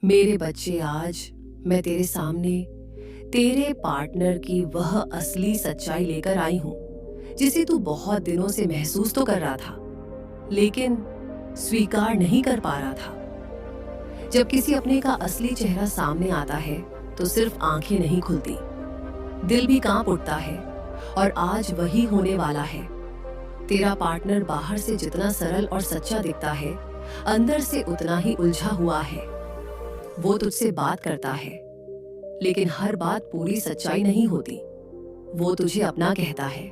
मेरे बच्चे, आज मैं तेरे सामने तेरे पार्टनर की वह असली सच्चाई लेकर आई हूं जिसे तू बहुत दिनों से महसूस तो कर रहा था, लेकिन स्वीकार नहीं कर पा रहा था। जब किसी अपने का असली चेहरा सामने आता है तो सिर्फ आंखें नहीं खुलती, दिल भी कांप उठता है। और आज वही होने वाला है। तेरा पार्टनर बाहर से जितना सरल और सच्चा दिखता है, अंदर से उतना ही उलझा हुआ है। वो तुझसे बात करता है, लेकिन हर बात पूरी सच्चाई नहीं होती। वो तुझे अपना कहता है,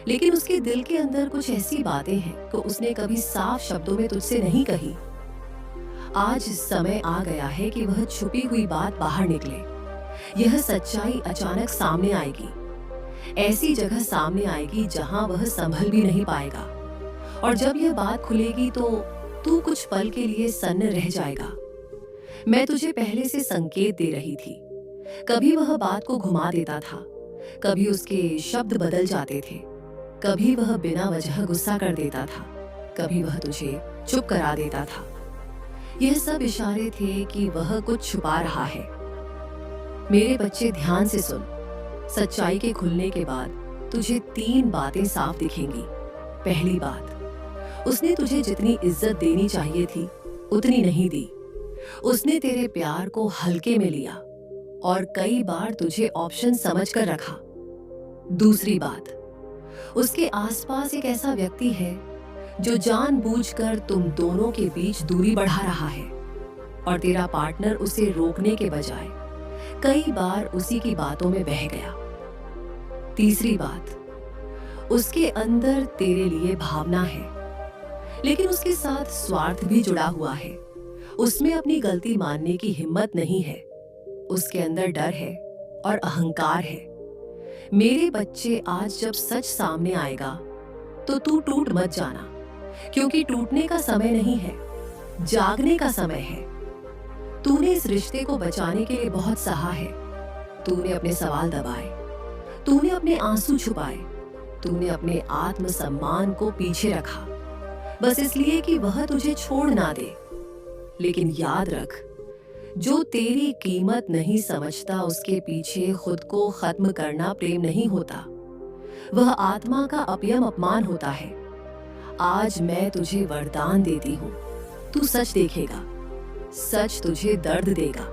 लेकिन उसके दिल के अंदर कुछ ऐसी बातें हैं तो उसने कभी साफ शब्दों में तुझसे नहीं कही। आज समय आ गया है कि वह छुपी हुई बात बाहर निकले। यह सच्चाई अचानक सामने आएगी, ऐसी जगह सामने आएगी जहां वह संभल भी नहीं पाएगा। और जब यह बात खुलेगी तो तू कुछ पल के लिए सन्न रह जाएगा। मैं तुझे पहले से संकेत दे रही थी। कभी वह बात को घुमा देता था, कभी उसके शब्द बदल जाते थे, कभी वह बिना वजह गुस्सा कर देता था, कभी वह तुझे चुप करा देता था। यह सब इशारे थे कि वह कुछ छुपा रहा है। मेरे बच्चे, ध्यान से सुन। सच्चाई के खुलने के बाद तुझे 3 बातें साफ दिखेंगी। पहली बात, उसने तुझे जितनी इज्जत देनी चाहिए थी उतनी नहीं दी। उसने तेरे प्यार को हल्के में लिया और कई बार तुझे ऑप्शन समझकर रखा। दूसरी बात, उसके आसपास एक ऐसा व्यक्ति है जो जानबूझकर तुम दोनों के बीच दूरी बढ़ा रहा है, और तेरा पार्टनर उसे रोकने के बजाय कई बार उसी की बातों में बह गया। तीसरी बात, उसके अंदर तेरे लिए भावना है, लेकिन उसके साथ स्वार्थ भी जुड़ा हुआ है। उसमें अपनी गलती मानने की हिम्मत नहीं है। उसके अंदर डर है और अहंकार है। मेरे बच्चे, आज जब सच सामने आएगा तो तू टूट मत जाना, क्योंकि टूटने का समय नहीं है, जागने का समय है। तूने इस रिश्ते को बचाने के लिए बहुत सहा है। तूने अपने सवाल दबाए, तूने अपने आंसू छुपाए, तूने अपने आत्मसम्मान को पीछे रखा, बस इसलिए कि वह तुझे छोड़ ना दे। लेकिन याद रख, जो तेरी कीमत नहीं समझता उसके पीछे खुद को खत्म करना प्रेम नहीं होता, वह आत्मा का अपमान होता है। आज मैं तुझे वरदान देती हूँ, तू सच देखेगा। सच तुझे दर्द देगा,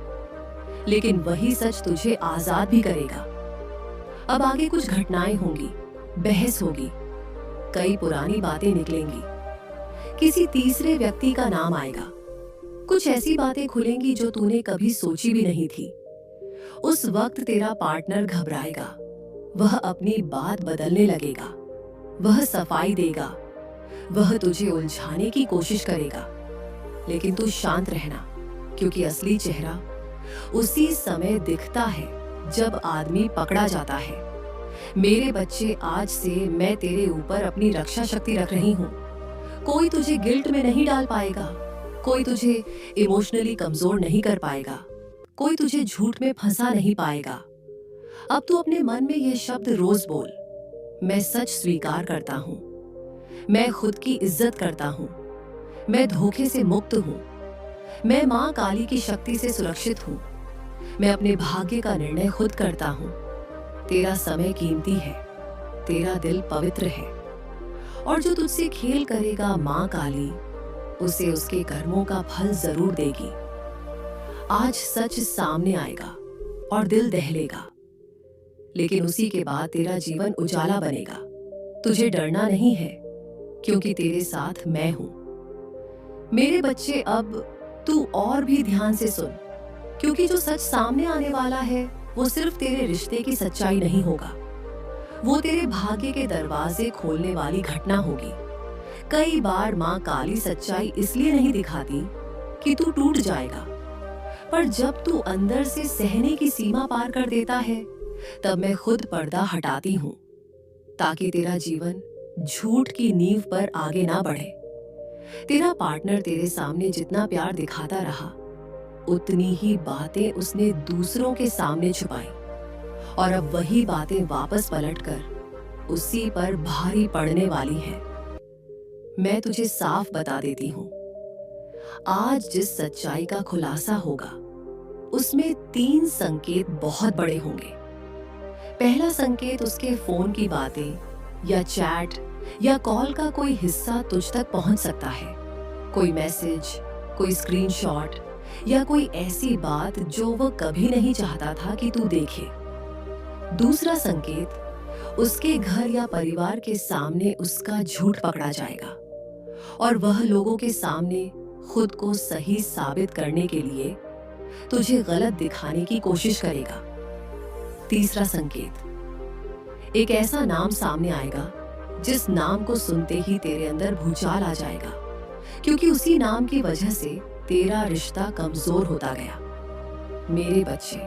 लेकिन वही सच तुझे आजाद भी करेगा। अब आगे कुछ घटनाएं होंगी, बहस होगी, कई पुरानी बातें निकलेंगी, किसी तीसरे व्यक्ति का नाम आएगा, कुछ ऐसी बातें खुलेंगी जो तूने कभी सोची भी नहीं थी। उस वक्त तेरा पार्टनर घबराएगा, वह अपनी बात बदलने लगेगा, वह सफाई देगा, वह तुझे उलझाने की कोशिश करेगा। लेकिन तू शांत रहना, क्योंकि असली चेहरा उसी समय दिखता है जब आदमी पकड़ा जाता है। मेरे बच्चे, आज से मैं तेरे ऊपर अपनी रक्षा शक्ति रख रही हूँ। कोई तुझे गिल्ट में नहीं डाल पाएगा, कोई तुझे इमोशनली कमजोर नहीं कर पाएगा, कोई तुझे झूठ में फंसा नहीं पाएगा। अब तू अपने मन में ये शब्द रोज बोल, मैं सच स्वीकार करता हूँ, मैं खुद की इज्जत करता हूँ, मैं धोखे से मुक्त हूँ, मैं माँ काली की शक्ति से सुरक्षित हूँ, मैं अपने भाग्य का निर्णय खुद करता हूँ। तेरा समय कीमती है, तेरा दिल पवित्र है, और जो तुझसे खेल करेगा, माँ काली उसे उसके कर्मों का फल जरूर देगी। आज सच सामने आएगा और दिल दहलेगा, लेकिन उसी के बाद तेरा जीवन उजाला बनेगा। तुझे डरना नहीं है, क्योंकि तेरे साथ मैं हूं। मेरे बच्चे, अब तू और भी ध्यान से सुन, क्योंकि जो सच सामने आने वाला है वो सिर्फ तेरे रिश्ते की सच्चाई नहीं होगा, वो तेरे भाग्य के दरवाजे खोलने वाली घटना होगी। कई बार माँ काली सच्चाई इसलिए नहीं दिखाती कि तू टूट जाएगा, पर जब तू अंदर से सहने की सीमा पार कर देता है, तब मैं खुद पर्दा हटाती हूँ, ताकि तेरा जीवन झूठ की नींव पर आगे ना बढ़े। तेरा पार्टनर तेरे सामने जितना प्यार दिखाता रहा, उतनी ही बातें उसने दूसरों के सामने छुपाई, और अब वही बातें वापस पलटकर उसी पर भारी पड़ने वाली हैं। मैं तुझे साफ बता देती हूँ, आज जिस सच्चाई का खुलासा होगा उसमें 3 संकेत बहुत बड़े होंगे। पहला संकेत उसके फोन की बातें या चैट या कॉल का कोई हिस्सा तुझ तक पहुंच सकता है। कोई मैसेज, कोई स्क्रीनशॉट या कोई ऐसी बात जो वो कभी नहीं चाहता था कि तू देखे। दूसरा संकेत उसके घर या परिवार के सामने उसका झूठ पकड़ा जाएगा और वह लोगों के सामने खुद को सही साबित करने के लिए तुझे गलत दिखाने की कोशिश करेगा। तीसरा संकेत, एक ऐसा नाम सामने आएगा जिस नाम को सुनते ही तेरे अंदर भूचाल आ जाएगा, क्योंकि उसी नाम की वजह से तेरा रिश्ता कमजोर होता गया। मेरे बच्चे,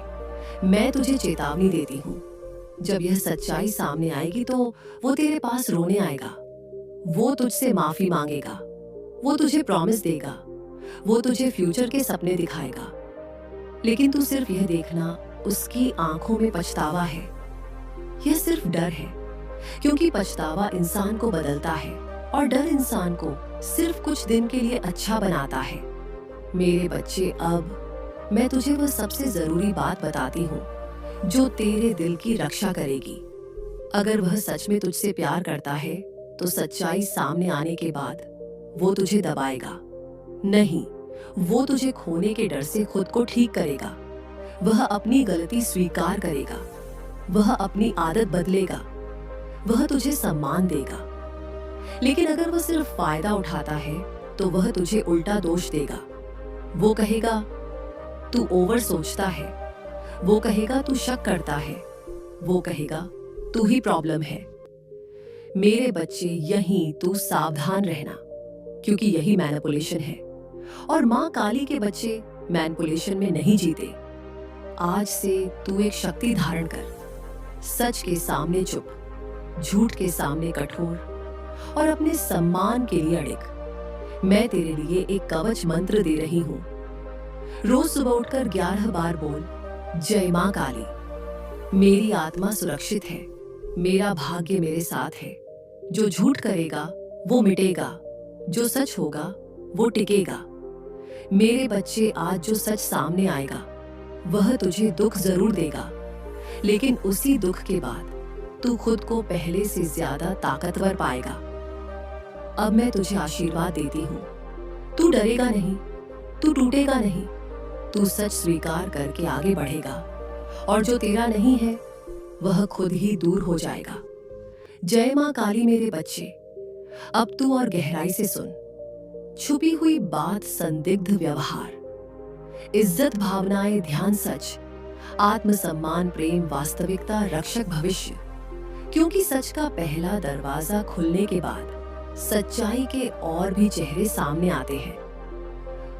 मैं तुझे चेतावनी देती हूँ, जब यह सच्चाई सामने आएगी तो वो तेरे पास रोने आएगा। वो तुझसे माफी मांगेगा, वो तुझे प्रॉमिस देगा, वो तुझे फ्यूचर के सपने दिखाएगा। लेकिन तू सिर्फ यह देखना, उसकी आंखों में पछतावा है। यह सिर्फ डर है, क्योंकि पछतावा इंसान को बदलता है और डर इंसान को सिर्फ कुछ दिन के लिए अच्छा बनाता है। मेरे बच्चे, अब मैं तुझे वह सबसे जरूरी बात बताती हूँ जो तेरे दिल की रक्षा करेगी। अगर वह सच में तुझसे प्यार करता है तो सच्चाई सामने आने के बाद वो तुझे दबाएगा नहीं, वो तुझे खोने के डर से खुद को ठीक करेगा। वह अपनी गलती स्वीकार करेगा, वह अपनी आदत बदलेगा, वह तुझे सम्मान देगा। लेकिन अगर वह सिर्फ फायदा उठाता है तो वह तुझे उल्टा दोष देगा। वो कहेगा तू ओवर सोचता है, वो कहेगा तू शक करता है, वो कहेगा तू ही प्रॉब्लम है। मेरे बच्चे, यहीं तू सावधान रहना, क्योंकि यही मैनिपुलेशन है और माँ काली के बच्चे मैनिपुलेशन में नहीं जीते। आज से तू एक शक्ति धारण कर, सच के सामने चुप, झूठ के सामने कठोर और अपने सम्मान के लिए अड़िग। मैं तेरे लिए एक कवच मंत्र दे रही हूँ। रोज सुबह उठकर 11 बार बोल, जय माँ काली। मेरी आत्मा सुरक्षित है, मेरा भाग्य मेरे साथ है। जो झूठ करेगा वो मिटेगा, जो सच होगा वो टिकेगा। मेरे बच्चे, आज जो सच सामने आएगा वह तुझे दुख जरूर देगा, लेकिन उसी दुख के बाद तू खुद को पहले से ज्यादा ताकतवर पाएगा। अब मैं तुझे आशीर्वाद देती हूँ, तू डरेगा नहीं, तू टूटेगा नहीं, तू सच स्वीकार करके आगे बढ़ेगा और जो तेरा नहीं है वह खुद ही दूर हो जाएगा। जय माँ काली। मेरे बच्चे, अब तू और गहराई से सुन। छुपी हुई बात, संदिग्ध व्यवहार, इज्जत, भावनाएं, ध्यान, सच, आत्मसम्मान, प्रेम, वास्तविकता, रक्षक, भविष्य। क्योंकि सच का पहला दरवाजा खुलने के बाद सच्चाई के और भी चेहरे सामने आते हैं।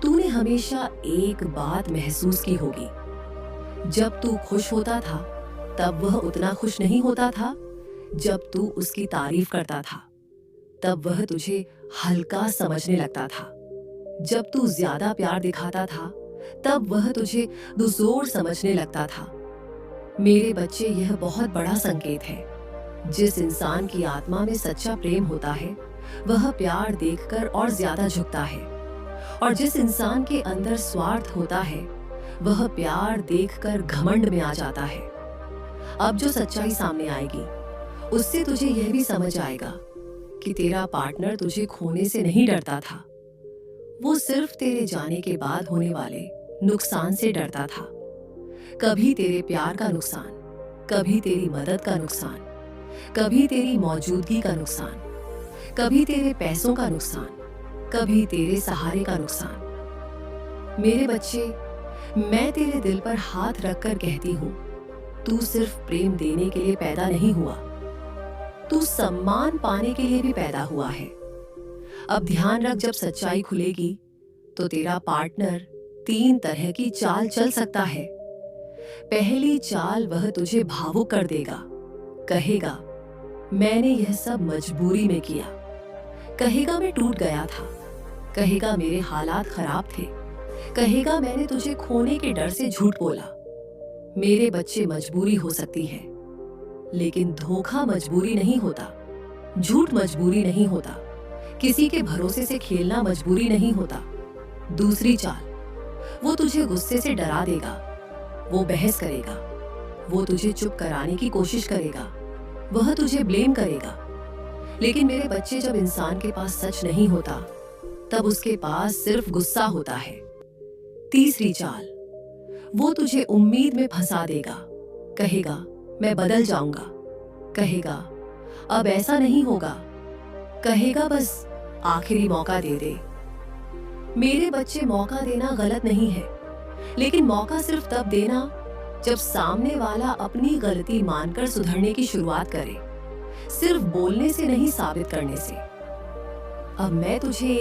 तूने हमेशा एक बात महसूस की होगी, जब तू खुश होता था तब वह उतना खुश नहीं होता था। जब तू उसकी तारीफ करता था तब वह तुझे हल्का समझने लगता था। जब तू ज्यादा प्यार दिखाता था तब वह तुझे दुज़ोर समझने लगता था। मेरे बच्चे, यह बहुत बड़ा संकेत है। जिस इंसान की आत्मा में सच्चा प्रेम होता है वह प्यार देखकर और ज्यादा झुकता है, और जिस इंसान के अंदर स्वार्थ होता है वह प्यार देखकर घमंड में आ जाता है। अब जो सच्चाई सामने आएगी उससे तुझे यह भी समझ आएगा कि तेरा पार्टनर तुझे खोने से नहीं डरता था, वो सिर्फ तेरे जाने के बाद होने वाले नुकसान से डरता था। कभी तेरे प्यार का नुकसान, कभी तेरी मदद का नुकसान, कभी तेरी मौजूदगी का नुकसान, कभी तेरे पैसों का नुकसान, कभी तेरे सहारे का नुकसान। मेरे बच्चे, मैं तेरे दिल पर हाथ रखकर कहती हूँ, तू सिर्फ प्रेम देने के लिए पैदा नहीं हुआ, तू सम्मान पाने के लिए भी पैदा हुआ है। अब ध्यान रख, जब सच्चाई खुलेगी तो तेरा पार्टनर 3 तरह की चाल चल सकता है। पहली चाल, वह तुझे भावुक कर देगा। कहेगा मैंने यह सब मजबूरी में किया, कहेगा मैं टूट गया था, कहेगा मेरे हालात खराब थे, कहेगा मैंने तुझे खोने के डर से झूठ बोला। मेरे बच्चे, मजबूरी हो सकती है, लेकिन धोखा मजबूरी नहीं होता, झूठ मजबूरी नहीं होता, किसी के भरोसे से खेलना मजबूरी नहीं होता। दूसरी चाल, वो तुझे गुस्से से डरा देगा, वो बहस करेगा, वो तुझे चुप कराने की कोशिश करेगा, वह तुझे ब्लेम करेगा। लेकिन मेरे बच्चे, जब इंसान के पास सच नहीं होता तब उसके पास सिर्फ गुस्सा होता है। तीसरी चाल, वो तुझे उम्मीद में फंसा देगा, कहेगा मैं बदल जाऊंगा, कहेगा अब ऐसा नहीं होगा, कहेगा बस आखिरी मौका दे दे। मेरे बच्चे, मौका देना गलत नहीं है, लेकिन मौका सिर्फ तब देना जब सामने वाला अपनी गलती मानकर सुधरने की शुरुआत करे, सिर्फ बोलने से नहीं, साबित करने से। अब मैं तुझे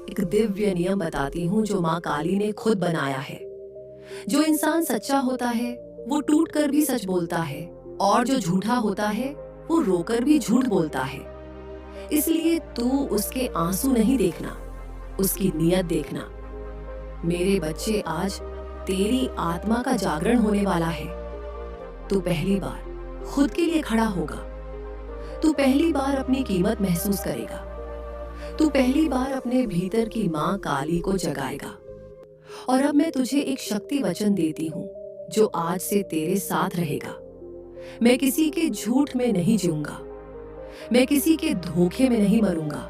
एक दिव्य नियम बताती हूँ जो माँ काली ने खुद बनाया है। जो इंसान सच्चा होता है वो टूट कर भी सच बोलता है, और जो झूठा होता है वो रोकर भी झूठ बोलता है। इसलिए तू उसके आंसू नहीं देखना, उसकी नियत देखना। मेरे बच्चे, आज तेरी आत्मा का जागरण होने वाला है। तू पहली बार खुद के लिए खड़ा होगा, तू पहली बार अपनी कीमत महसूस करेगा, तू पहली बार अपने भीतर की माँ काली को जगाएगा। और अब मैं तुझे एक शक्ति वचन देती हूँ जो आज से तेरे साथ रहेगा। मैं किसी के झूठ में नहीं जीऊंगा, मैं किसी के धोखे में नहीं मरूंगा।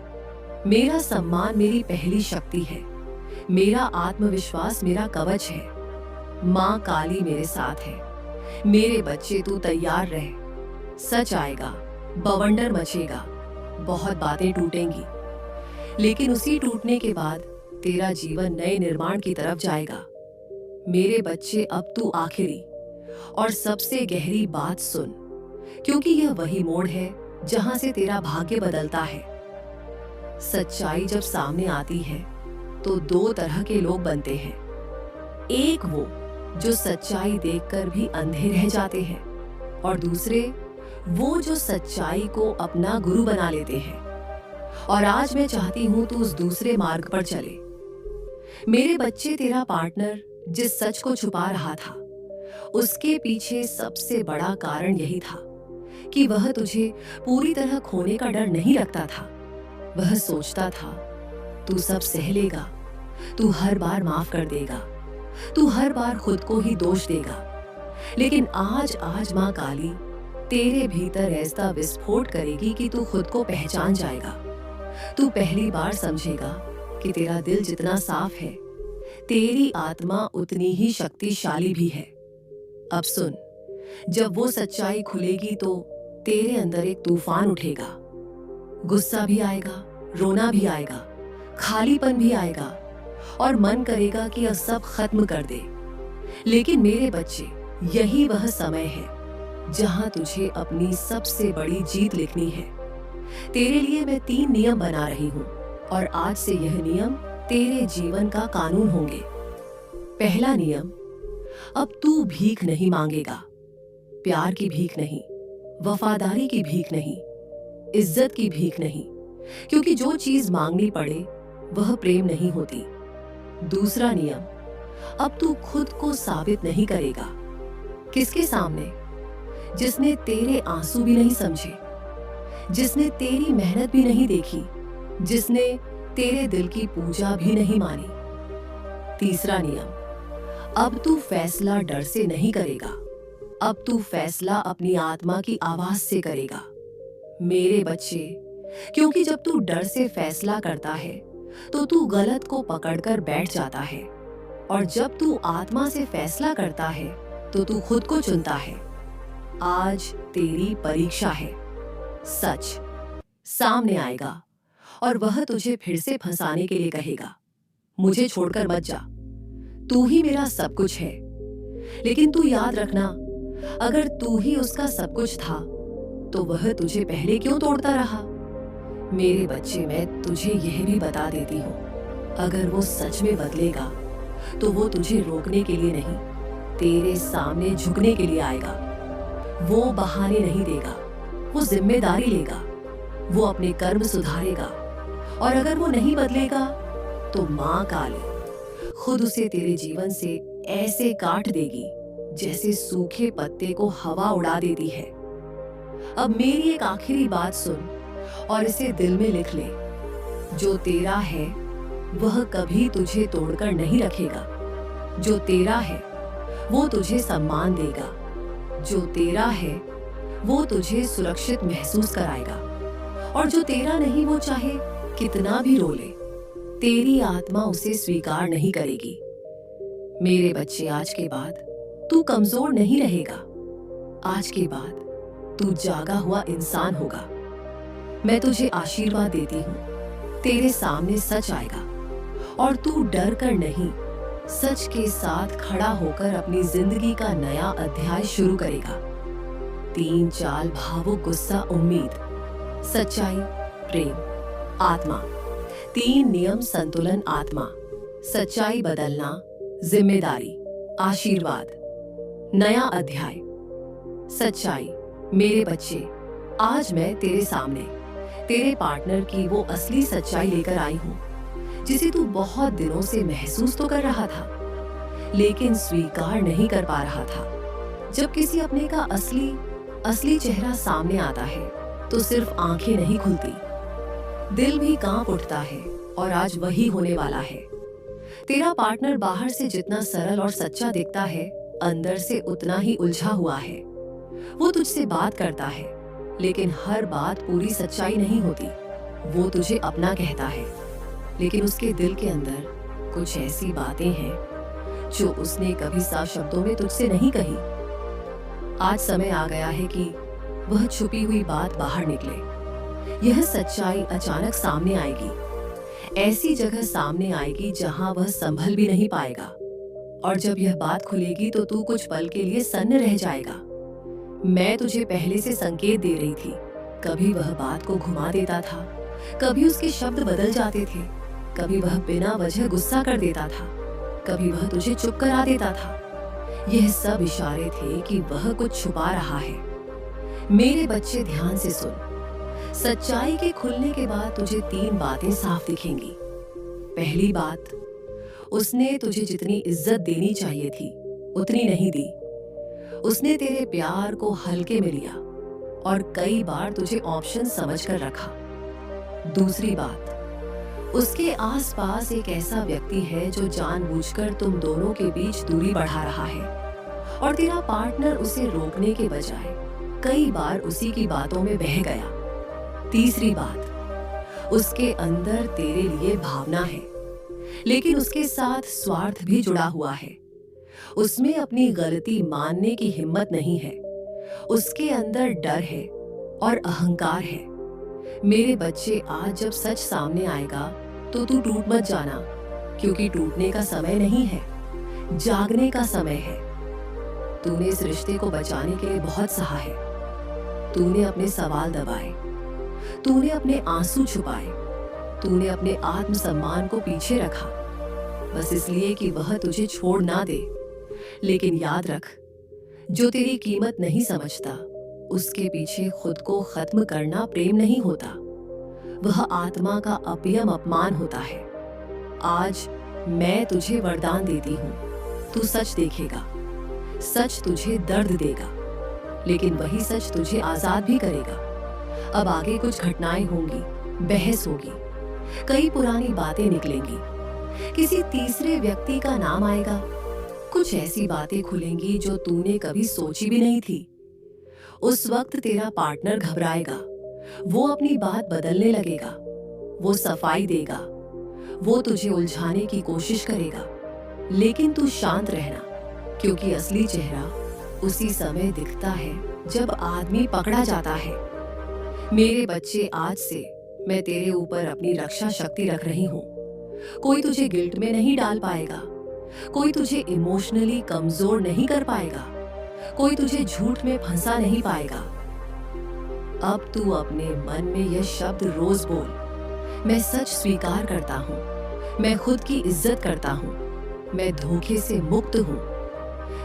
मेरा सम्मान मेरी पहली शक्ति है, मेरा आत्मविश्वास मेरा कवच है। माँ काली मेरे साथ है। मेरे बच्चे, तू तैयार रह। सच आएगा, बवंडर मचेगा, बहुत बातें टूटेंगी, लेकिन उसी टूटने के बाद तेरा जीवन नए निर्माण की तरफ जाएगा। मेरे बच्चे, अब तू आखिरी और सबसे गहरी बात सुन, क्योंकि यह वही मोड़ है जहां से तेरा भाग्य बदलता है। सच्चाई जब सामने आती है तो दो तरह के लोग बनते हैं। एक वो जो सच्चाई देखकर भी अंधे रह जाते हैं, और दूसरे वो जो सच्चाई को अपना गुरु बना लेते हैं। और आज मैं चाहती हूं तू उस दूसरे मार्ग पर चले। मेरे बच्चे, तेरा पार्टनर जिस सच को छुपा रहा था, उसके पीछे सबसे बड़ा कारण यही था कि वह तुझे पूरी तरह खोने का डर नहीं रखता था। वह सोचता था तू सब सह लेगा, तू हर बार माफ कर देगा, तू हर बार खुद को ही दोष देगा। लेकिन आज माँ काली तेरे भीतर ऐसा विस्फोट करेगी कि तू खुद को पहचान जाएगा। तू पहली बार समझेगा कि तेरा दिल जितना साफ है, तेरी आत्मा उतनी ही शक्तिशाली भी है। अब सुन, जब वो सच्चाई खुलेगी तो तेरे अंदर एक तूफान उठेगा। गुस्सा भी आएगा, रोना भी आएगा, खालीपन भी आएगा, और मन करेगा कि अब सब खत्म कर दे। लेकिन मेरे बच्चे, यही वह समय है जहां तुझे अपनी सबसे बड़ी जीत लिखनी है। तेरे लिए मैं 3 नियम बना रही हूं, और आज से यह नियम तेरे जीवन का कानून होंगे। पहला नियम, अब तू भीख नहीं मांगेगा। प्यार की भीख नहीं, वफादारी की भीख नहीं, इज्जत की भीख नहीं, क्योंकि जो चीज मांगनी पड़े वह प्रेम नहीं होती। दूसरा नियम, अब तू खुद को साबित नहीं करेगा। किसके सामने? जिसने तेरे आंसू भी नहीं समझे, जिसने तेरी मेहनत भी नहीं देखी, जिसने तेरे दिल की पूजा भी नहीं मानी। तीसरा नियम, अब तू फैसला डर से नहीं करेगा, अब तू फैसला अपनी आत्मा की आवाज से करेगा। मेरे बच्चे, क्योंकि जब तू डर से फैसला करता है तो तू गलत को पकड़कर बैठ जाता है, और जब तू आत्मा से फैसला करता है तो तू खुद को चुनता है। आज तेरी परीक्षा है। सच सामने आएगा और वह तुझे फिर से फंसाने के लिए कहेगा, मुझे छोड़कर मत जा, तू ही मेरा सब कुछ है। लेकिन तू याद रखना, अगर तू ही उसका सब कुछ था तो वह तुझे पहले क्यों तोड़ता रहा। मेरे बच्चे, मैं तुझे यह भी बता देती हूँ, अगर वो सच में बदलेगा तो वो तुझे रोकने के लिए नहीं, तेरे सामने झुकने के लिए आएगा। वो बहाने नहीं देगा, वो जिम्मेदारी लेगा, वो अपने कर्म सुधारेगा। और अगर वो नहीं बदलेगा तो माँ काली खुद उसे तेरे जीवन से ऐसे काट देगी जैसे सूखे पत्ते को हवा उड़ा देती है। अब मेरी एक आखिरी बात सुन और इसे दिल में लिख ले। जो तेरा है वह कभी तुझे तोड़कर नहीं रखेगा। जो तेरा है वो तुझे सम्मान देगा। जो तेरा है वो तुझे सुरक्षित महसूस कराएगा। और जो तेरा नहीं वो चाहे कितना भी रो ले, तेरी आत्मा उसे स्वीकार नहीं करेगी। मेरे बच्चे, आज के बाद तू कमजोर नहीं रहेगा। आज के बाद तू जागा हुआ इंसान होगा। मैं तुझे आशीर्वाद देती हूँ। तेरे सामने सच आएगा और तू डर कर नहीं, सच के साथ खड़ा होकर अपनी जिंदगी का नया अध्याय शुरू करेगा। 3 चाल भावुक गुस्सा उम्मीद, सच्चाई प्रेम आत्मा। 3 नियम संतुलन आत्मा, सच्चाई बदलना जिम्मेदारी आशीर्वाद। नया अध्याय सच्चाई। मेरे बच्चे, आज मैं तेरे सामने तेरे पार्टनर की वो असली सच्चाई लेकर आई हूँ जिसे तू बहुत दिनों से महसूस तो कर रहा था लेकिन स्वीकार नहीं कर पा रहा था। जब किसी अपने का असली चेहरा सामने आता है तो सिर्फ आंखें नहीं खुलती, दिल भी कांप उठता है। और आज वही होने वाला है। तेरा पार्टनर बाहर से जितना सरल और सच्चा दिखता है, अंदर से उतना ही उलझा हुआ है। वो तुझसे बात करता है लेकिन हर बात पूरी सच्चाई नहीं होती। वो तुझे अपना कहता है लेकिन उसके दिल के अंदर कुछ ऐसी बातें हैं जो उसने कभी साफ शब्दों में तुझसे नहीं कही। आज समय आ गया है कि वह छुपी हुई बात बाहर निकले। यह सच्चाई अचानक सामने आएगी, ऐसी जगह सामने आएगी जहां वह संभल भी नहीं पाएगा। और जब यह बात खुलेगी तो तू कुछ पल के लिए सन्न रह जाएगा। मैं तुझे पहले से संकेत दे रही थी। कभी वह बात को घुमा देता था, कभी उसके शब्द बदल जाते थे, कभी वह बिना वजह गुस्सा कर देता था, कभी वह तुझे चुप करा देता था। यह सब इशारे थे कि वह कुछ छुपा रहा है। मेरे बच्चे, ध्यान से सुन। सच्चाई के खुलने के बाद तुझे 3 बातें साफ दिखेंगी। पहली बात, उसने तुझे जितनी इज्जत देनी चाहिए थी उतनी नहीं दी। उसने तेरे प्यार को हल्के में लिया और कई बार तुझे ऑप्शन समझकर रखा। दूसरी बात, उसके आसपास एक ऐसा व्यक्ति है जो जानबूझकर तुम दोनों के बीच दूरी बढ़ा रहा है और तेरा पार्टनर उसे रोकने के बजाय कई बार उसी की बातों में बह गया। तीसरी बात, उसके अंदर तेरे लिए भावना है लेकिन उसके साथ स्वार्थ भी जुड़ा हुआ है। उसमें अपनी गलती मानने की हिम्मत नहीं है। उसके अंदर डर है और अहंकार है। मेरे बच्चे, आज जब सच सामने आएगा तो तू टूट मत जाना, क्योंकि टूटने का समय नहीं है, जागने का समय है। तूने इस रिश्ते को बचाने के लिए बहुत सहा है। तूने अपने सवाल दबाए, तूने अपने आंसू छुपाए, तूने अपने आत्मसम्मान को पीछे रखा, बस इसलिए कि वह तुझे छोड़ ना दे। लेकिन याद रख, जो तेरी कीमत नहीं समझता उसके पीछे खुद को खत्म करना प्रेम नहीं होता, वह आत्मा का अपमान होता है। आज मैं तुझे वरदान देती हूँ, तू सच देखेगा। सच तुझे दर्द देगा लेकिन वही सच तुझे आजाद भी करेगा। अब आगे कुछ घटनाएं होंगी, बहस होगी, कई पुरानी बातें निकलेंगी, किसी तीसरे व्यक्ति का नाम आएगा, कुछ ऐसी बातें खुलेंगी जो तूने कभी सोची भी नहीं थी। उस वक्त तेरा पार्टनर घबराएगा, वो अपनी बात बदलने लगेगा, वो सफाई देगा, वो तुझे उलझाने की कोशिश करेगा। लेकिन तू शांत रहना, क्योंकि असली चेहरा उसी समय दिखता है जब आदमी पकड़ा जाता है। मेरे बच्चे, आज से मैं तेरे ऊपर अपनी रक्षा शक्ति रख रही हूँ। कोई तुझे गिल्ट में नहीं डाल पाएगा, कोई तुझे इमोशनली कमजोर नहीं कर पाएगा, कोई तुझे झूठ में फंसा नहीं पाएगा। अब तू अपने मन में यह शब्द रोज बोल, मैं सच स्वीकार करता हूँ, मैं खुद की इज्जत करता हूँ, मैं धोखे से मुक्त हूँ,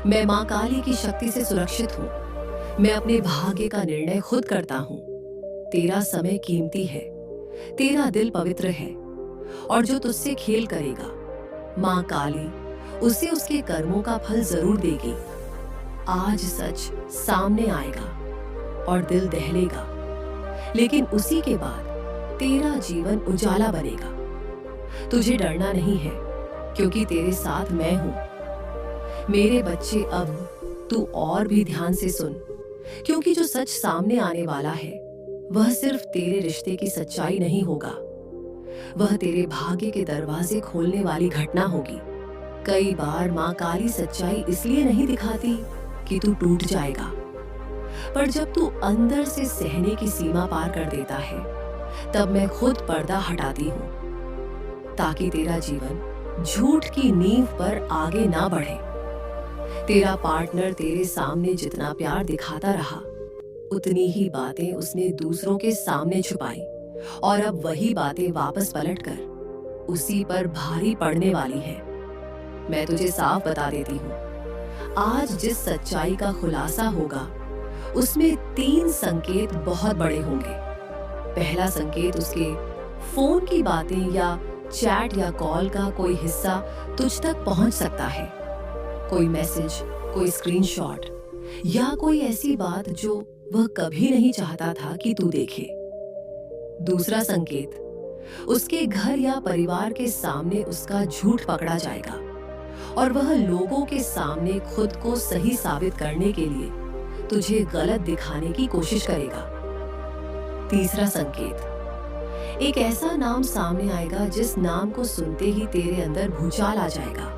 मैं माँ काली की शक्ति से सुरक्षित हूँ, मैं अपने भाग्य का निर्णय खुद करता हूँ। तेरा समय कीमती है, तेरा दिल पवित्र है, और जो तुझसे खेल करेगा माँ काली उसे उसके कर्मों का फल जरूर देगी। आज सच सामने आएगा और दिल दहलेगा, लेकिन उसी के बाद तेरा जीवन उजाला बनेगा। तुझे डरना नहीं है, क्योंकि तेरे साथ मैं हूं। मेरे बच्चे, अब तू और भी ध्यान से सुन, क्योंकि जो सच सामने आने वाला है वह सिर्फ तेरे रिश्ते की सच्चाई नहीं होगा, वह तेरे भाग्य के दरवाजे खोलने वाली घटना होगी। कई बार माँ काली सच्चाई इसलिए नहीं दिखाती कि तू टूट जाएगा, पर जब तू अंदर से सहने की सीमा पार कर देता है, तब मैं खुद पर्दा हटाती हूँ, ताकि तेरा जीवन झूठ की नींव पर आगे ना बढ़े। तेरा पार्टनर तेरे सामने जितना प्यार दिखाता रहा, उतनी ही बातें उसने दूसरों के सामने छुपाई, और अब वही बातें वापस पलटकर उसी पर भारी पड़ने वाली है। मैं तुझे साफ बता देती हूँ, आज जिस सच्चाई का खुलासा होगा उसमें 3 संकेत बहुत बड़े होंगे। पहला संकेत, उसके फोन की बातें या चैट या कॉल का कोई हिस्सा तुझ तक पहुंच सकता है। कोई मैसेज, कोई स्क्रीनशॉट, या कोई ऐसी बात जो वह कभी नहीं चाहता था कि तू देखे। दूसरा संकेत, उसके घर या परिवार के सामने उसका झूठ पकड़ा जाएगा, और वह लोगों के सामने खुद को सही साबित करने के लिए तुझे गलत दिखाने की कोशिश करेगा। तीसरा संकेत, एक ऐसा नाम सामने आएगा जिस नाम को सुनते ही तेरे अंदर भूचाल आ जाएगा,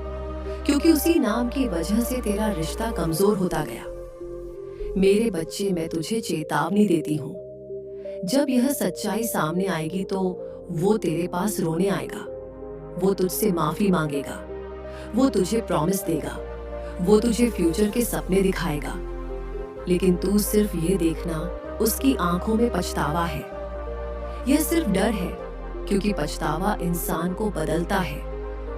क्योंकि उसी नाम की वजह से तेरा रिश्ता कमजोर होता गया। मेरे बच्चे, मैं तुझे चेतावनी देती हूँ, जब यह सच्चाई सामने आएगी तो वो तेरे पास रोने आएगा, वो तुझसे माफी मांगेगा, वो तुझे प्रॉमिस देगा, वो तुझे फ्यूचर के सपने दिखाएगा, लेकिन तू सिर्फ ये देखना, उसकी आंखों में पछतावा है। यह सिर्फ डर है, क्योंकि पछतावा इंसान को बदलता है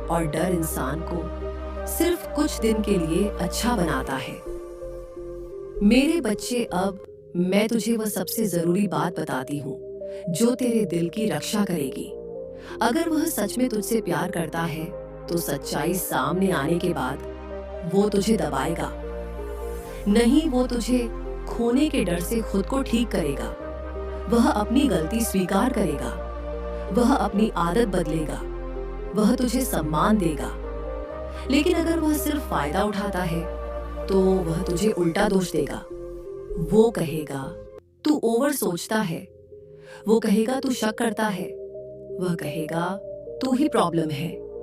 और डर इंसान को सिर्फ कुछ दिन के लिए अच्छा बनाता है। मेरे बच्चे, अब मैं तुझे वह सबसे जरूरी बात बताती हूँ जो तेरे दिल की रक्षा करेगी। अगर वह सच में तुझसे प्यार करता है तो सच्चाई सामने आने के बाद वो तुझे दबाएगा नहीं, वो तुझे खोने के डर से खुद को ठीक करेगा। वह अपनी गलती स्वीकार करेगा, वह अपनी आदत बदलेगा, वह तुझे सम्मान देगा। लेकिन अगर वह सिर्फ फायदा उठाता है तो वह तुझे उल्टा दोष देगा। वो कहेगा तू ओवर सोचता है, वो कहेगा तू शक करता है, वह कहेगा तू ही प्रॉब्लम है।